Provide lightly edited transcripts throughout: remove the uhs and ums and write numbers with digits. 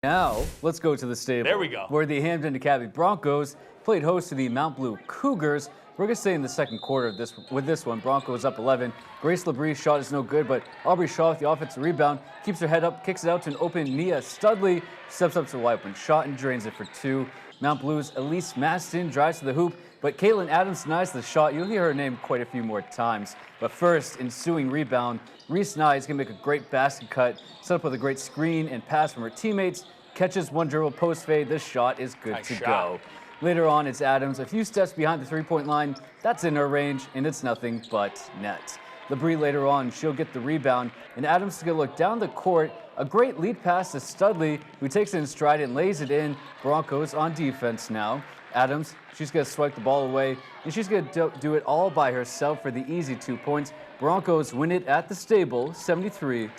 Now, let's go to the stable. There we go. Where the Hampden Academy Broncos played host to the Mount Blue Cougars. We're going to stay in the second quarter with this one. Broncos up 11. Grace Labrie shot is no good, but Aubrey Shaw with the offensive rebound keeps her head up, kicks it out to an open Nia Studley, steps up to the wide open shot and drains it for two. Mount Blue's Elise Maston drives to the hoop, but Caitlin Adams denies the shot. You'll hear her name quite a few more times. But first, ensuing rebound, Reese Nye is going to make a great basket cut, set up with a great screen and pass from her teammates, catches one dribble post fade. This shot is good to go. Later on, it's Adams a few steps behind the three-point line. That's in her range, and it's nothing but net. Labrie later on, she'll get the rebound, and Adams is going to look down the court. A great lead pass to Studley, who takes it in stride and lays it in. Broncos on defense now. Adams, she's going to swipe the ball away, and she's going to do it all by herself for the easy 2 points. Broncos win it at the stable, 73-27.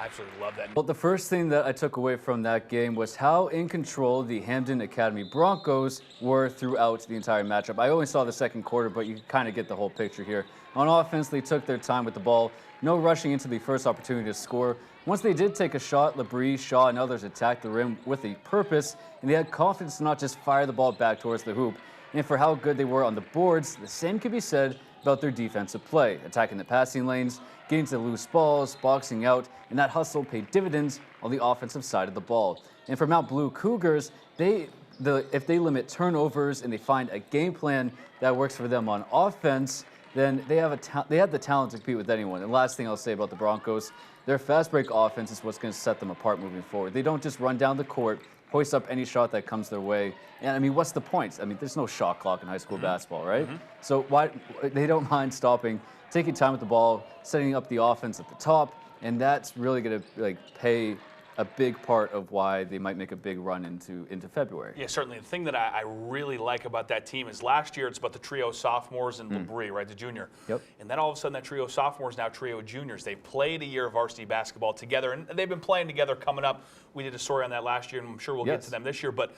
I absolutely love that. Well, the first thing that I took away from that game was how in control the Hampden Academy Broncos were throughout the entire matchup. I only saw the second quarter, but you kind of get the whole picture here. On offense, they took their time with the ball, no rushing into the first opportunity to score. Once they did take a shot, Labrie, Shaw, and others attacked the rim with a purpose, and they had confidence to not just fire the ball back towards the hoop. And for how good they were on the boards, the same could be said about their defensive play, attacking the passing lanes, getting to loose balls, boxing out, and that hustle paid dividends on the offensive side of the ball. And for Mount Blue Cougars, if they limit turnovers and they find a game plan that works for them on offense, then they have the talent to compete with anyone. And last thing I'll say about the Broncos, their fast break offense is what's going to set them apart moving forward. They don't just run down the court, hoist up any shot that comes their way. And I mean, what's the point? I mean, there's no shot clock in high school basketball, right? So why they don't mind stopping, taking time with the ball, setting up the offense at the top, and that's really going to pay a big part of why they might make a big run into February. Yeah, certainly. The thing that I really like about that team is last year it's about the trio of sophomores and Labrie, right, the junior. Yep. And then all of a sudden that trio of sophomores, now trio of juniors, they've played a year of varsity basketball together, and they've been playing together coming up. We did a story on that last year, and I'm sure we'll get to them this year. But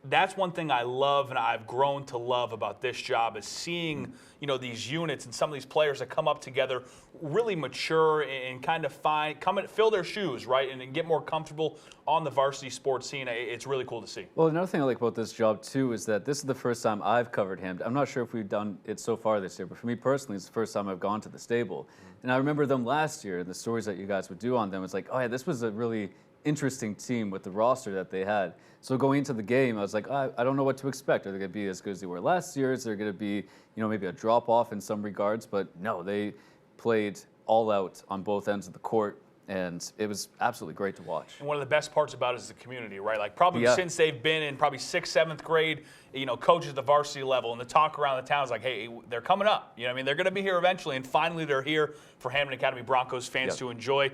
that's one thing I love and I've grown to love about this job is seeing, these units and some of these players that come up together really mature and kind of fill their shoes, right, and get more comfortable on the varsity sports scene. It's really cool to see. Well, another thing I like about this job, too, is that this is the first time I've covered Hampden. I'm not sure if we've done it so far this year, but for me personally, it's the first time I've gone to the stable. And I remember them last year, the stories that you guys would do on them. It's like, oh, yeah, this was a really interesting team with the roster that they had. So going into the game, I was like, I don't know what to expect. Are they going to be as good as they were last year? Is there going to be, maybe a drop-off in some regards? But no, they played all out on both ends of the court, and it was absolutely great to watch. And one of the best parts about it is the community, right? Like probably since they've been in probably 6th, 7th grade, coaches at the varsity level, and the talk around the town is like, hey, they're coming up. They're going to be here eventually, and finally they're here for Hampden Academy Broncos fans to enjoy.